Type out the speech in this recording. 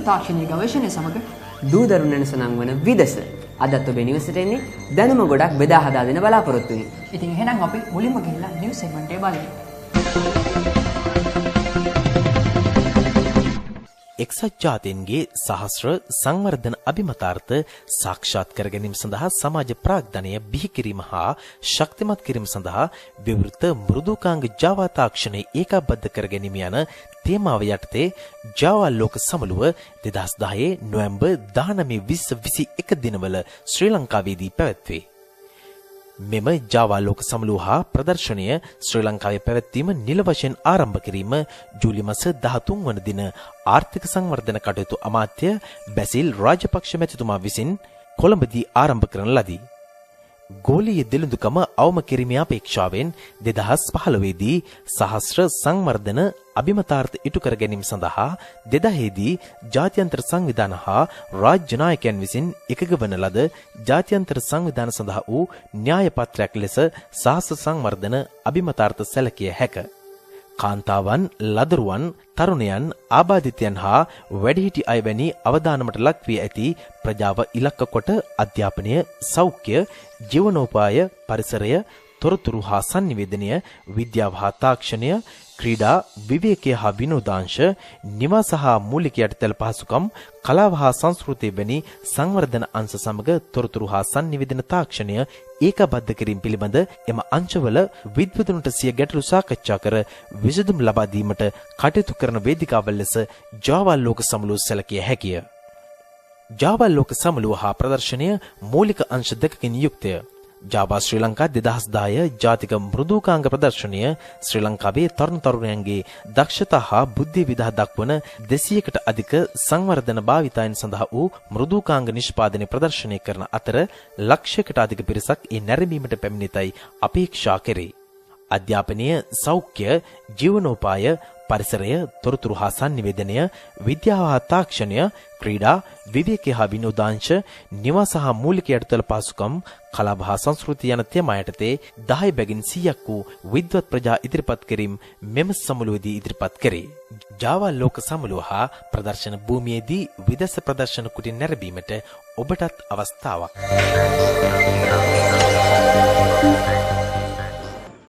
තාක්ෂණීය ගවේෂණය සමග දූ දරුණු වෙනසනම් වන විදස අදත් ඔබේ නිවසට එන්නේ දැනුම ගොඩක් බෙදා හදා දෙන බලාපොරොත්තු වෙමි. ඉතින් එහෙනම් අපි මුලින්ම ගිහිල්ලා නිවුස් සෙග්මන්ට් එක බලමු. එක්සත් ජාතීන්ගේ සහස්‍ර සංවර්ධන අභිමතාර්ථ සාක්ෂාත් කර ගැනීම සඳහා සමාජ ප්‍රාග්ධනය බිහි කිරීම හා ශක්තිමත් කිරීම සඳහා විවෘත මෘදුකාංග ජාවා තාක්ෂණය ඒකාබද්ධ කර ගැනීම යන තේමාව යටතේ ජාවා ලෝක සමුළුව 2010 නොවැම්බර් 19 20 21 දිනවල ශ්‍රී ලංකාවේදී පැවැත්වේ. මෙම ජාවා ලෝක සමුළුව හා ප්‍රදර්ශනය ශ්‍රී ලංකාවේ පැවැත්වීම නිල වශයෙන් ආරම්භ කිරීම ජූලි මාස 13 වන දින ආර්ථික සංවර්ධන කටයුතු අමාත්‍ය බැසිල් රාජපක්ෂ මැතිතුමා විසින් කොළඹදී ආරම්භ කරන ලදී. ගෝලීය දිළිඳුකම අවම කිරීමේ අපේක්ෂාවෙන් 2015 දී සහස්‍ර සංවර්ධන අභිමතාර්ථ ඉටු කර ගැනීම සඳහා 2000 දී ජාත්‍යන්තර සංවිධාන හා රාජ්‍ය නායකයන් විසින් එකග වන ලද ජාත්‍යන්තර සංවිධාන සඳහා වූ න්‍යාය පත්‍රයක් ලෙස සහස්‍ර සංවර්ධන අභිමතාර්ථ සැලකිය හැක. කාන්තාවන්, ලදරුවන්, තරුණයන්, ආබාධිතයන් හා වැඩිහිටි අය වැනි අවදානමට ලක් වී ඇති ප්‍රජාව ඉලක්ක කොට අධ්‍යාපනය, සෞඛ්‍ය, ජීවනෝපාය, පරිසරය, තොරතුරු හා sannivedanaya, විද්‍යාව හා තාක්ෂණය, ක්‍රීඩා, විවේකය හා විනෝදාංශ, නිවාස හා මූලික යටිතල පහසුකම්, කලාව හා සංස්කෘතිය වැනි සංවර්ධන අංශ සමග තොරතුරු හා sannivedana තාක්ෂණය ඒකබද්ධ කිරීම පිළිබඳ එම අංශවල විද්වතුන්ට සිය ගැටලු සාකච්ඡා කර විසඳුම් ලබා දීමට කටයුතු කරන වේදිකාවල් ලෙස ජාවා ලෝක සමුළුව සැලකිය හැකිය. ජාවා ලෝක සමුළුව හා ප්‍රදර්ශනය මූලික අංශ දෙකකින් යුක්තය. ජාවා ශ්‍රී ලංකා 2010 ජාතික මෘදුකාංග ප්‍රදර්ශනය ශ්‍රී ලංකාවේ තරුණ තරුණයන්ගේ දක්ෂතා හා බුද්ධිය විදහා දක්වන 200කට අධික සංවර්ධන භාවිතයන් සඳහා වූ මෘදුකාංග නිෂ්පාදනය ප්‍රදර්ශනය කරන අතර ලක්ෂයකට අධික පිරිසක් ඒ නැරඹීමට පැමිණෙතයි අපේක්ෂා කෙරේ. අධ්‍යාපනය, සෞඛ්‍ය, ජීවනෝපාය, පරිසරය, තොරතුරු හා sannivedanaya, විද්‍යාව හා තාක්ෂණය, ක්‍රීඩා, විවේකය හා විනෝදාංශ, නිවාස හා මූලික යටිතල පහසුකම්, කලාව හා සංස්කෘතිය යන තේමා යටතේ 10 බැගින් 100ක් වූ විද්වත් ප්‍රජා ඉදිරිපත් කිරීම මෙම සමුළුවේදී ඉදිරිපත් කරේ. ජාවා ලෝක සමුළුව හා ප්‍රදර්ශන භූමියේදී විදේශ ප්‍රදර්ශන කුටින් නැරඹීමට ඔබටත් අවස්ථාවක්.